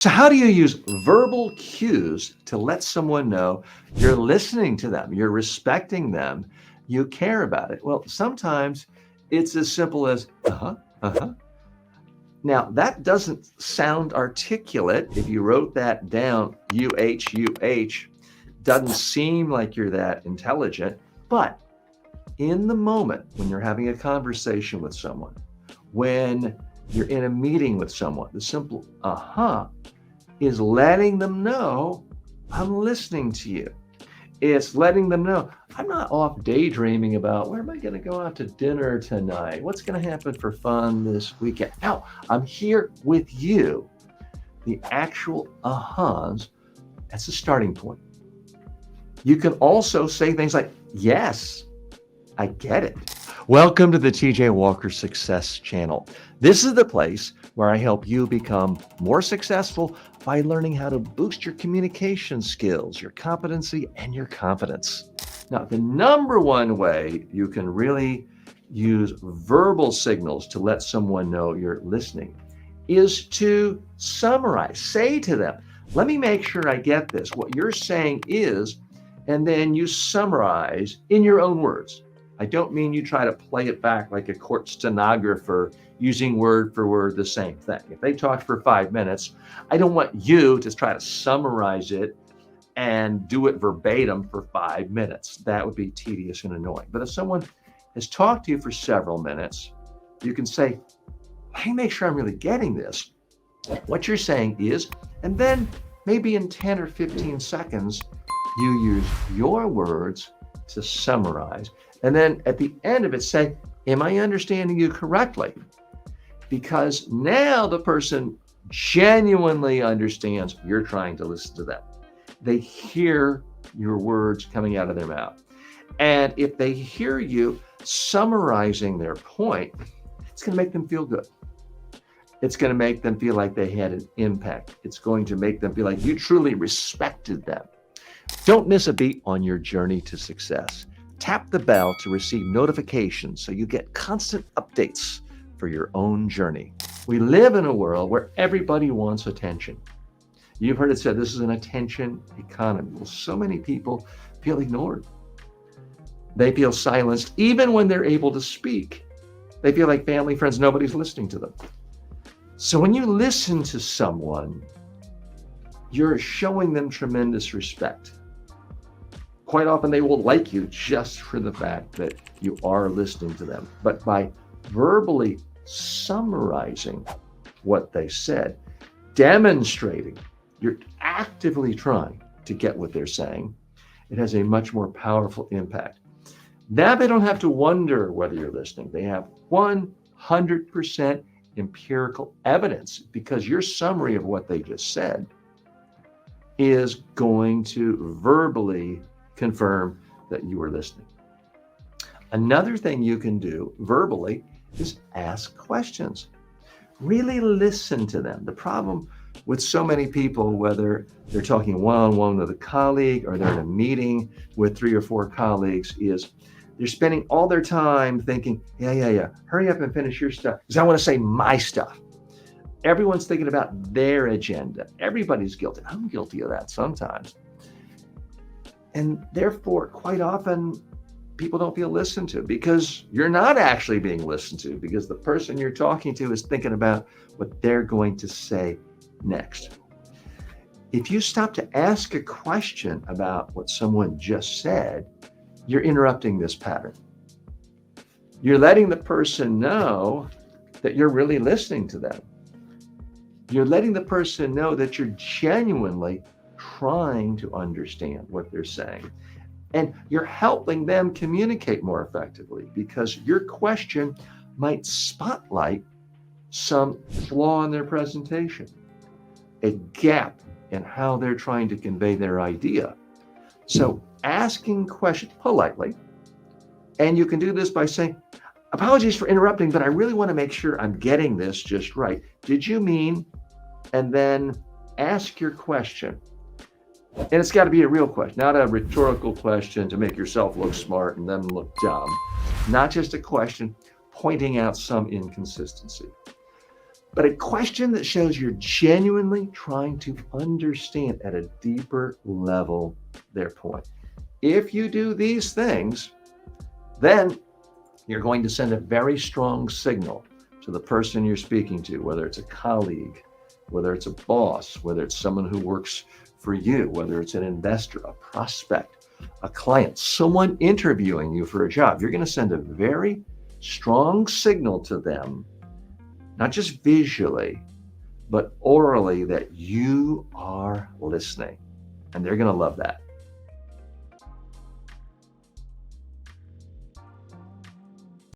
So, how do you use verbal cues to let someone know you're listening to them, you're respecting them, you care about it? Well, sometimes it's as simple as, uh huh, uh huh. Now, that doesn't sound articulate. If you wrote that down, doesn't seem like you're that intelligent. But in the moment when you're having a conversation with someone, when you're in a meeting with someone, the simple is letting them know I'm listening to you. It's letting them know I'm not off daydreaming about where am I going to go out to dinner tonight? What's going to happen for fun this weekend? No, I'm here with you. The actual ahas, that's the starting point. You can also say things like, yes, I get it. Welcome to the TJ Walker Success Channel. This is the place where I help you become more successful by learning how to boost your communication skills, your competency, and your confidence. Now, the number one way you can really use verbal signals to let someone know you're listening is to summarize. Say to them, let me make sure I get this. What you're saying is, and then you summarize in your own words. I don't mean you try to play it back like a court stenographer using word for word the same thing. If they talk for 5 minutes, I don't want you to try to summarize it and do it verbatim for 5 minutes. That would be tedious and annoying. But if someone has talked to you for several minutes, you can say, let me make sure I'm really getting this. What you're saying is, and then maybe in 10 or 15 seconds, you use your words to summarize. And then at the end of it, say, am I understanding you correctly? Because now the person genuinely understands you're trying to listen to them. They hear your words coming out of their mouth. And if they hear you summarizing their point, it's going to make them feel good. It's going to make them feel like they had an impact. It's going to make them feel like you truly respected them. Don't miss a beat on your journey to success. Tap the bell to receive notifications so you get constant updates for your own journey. We live in a world where everybody wants attention. You've heard it said this is an attention economy. Well, so many people feel ignored. They feel silenced even when they're able to speak. They feel like family, friends, nobody's listening to them. So when you listen to someone, you're showing them tremendous respect. Quite often they will like you just for the fact that you are listening to them. But by verbally summarizing what they said, demonstrating you're actively trying to get what they're saying, it has a much more powerful impact. Now they don't have to wonder whether you're listening. They have 100% empirical evidence because your summary of what they just said is going to verbally confirm that you are listening. Another thing you can do verbally is ask questions. Really listen to them. The problem with so many people, whether they're talking one-on-one with a colleague or they're in a meeting with 3 or 4 colleagues, is they're spending all their time thinking, yeah, hurry up and finish your stuff because I want to say my stuff. Everyone's thinking about their agenda. Everybody's guilty. I'm guilty of that sometimes. And therefore, quite often, people don't feel listened to because you're not actually being listened to because the person you're talking to is thinking about what they're going to say next. If you stop to ask a question about what someone just said, you're interrupting this pattern. You're letting the person know that you're really listening to them. You're letting the person know that you're genuinely trying to understand what they're saying. And you're helping them communicate more effectively because your question might spotlight some flaw in their presentation, a gap in how they're trying to convey their idea. So asking questions politely, and you can do this by saying, apologies for interrupting, but I really want to make sure I'm getting this just right. Did you mean? And then ask your question. And it's got to be a real question, not a rhetorical question to make yourself look smart and them look dumb. Not just a question pointing out some inconsistency. but a question that shows you're genuinely trying to understand at a deeper level their point. If you do these things, then you're going to send a very strong signal to the person you're speaking to, whether it's a colleague, whether it's a boss, whether it's someone who works for you, whether it's an investor, a prospect, a client, someone interviewing you for a job. You're going to send a very strong signal to them, not just visually, but orally, that you are listening. And they're going to love that.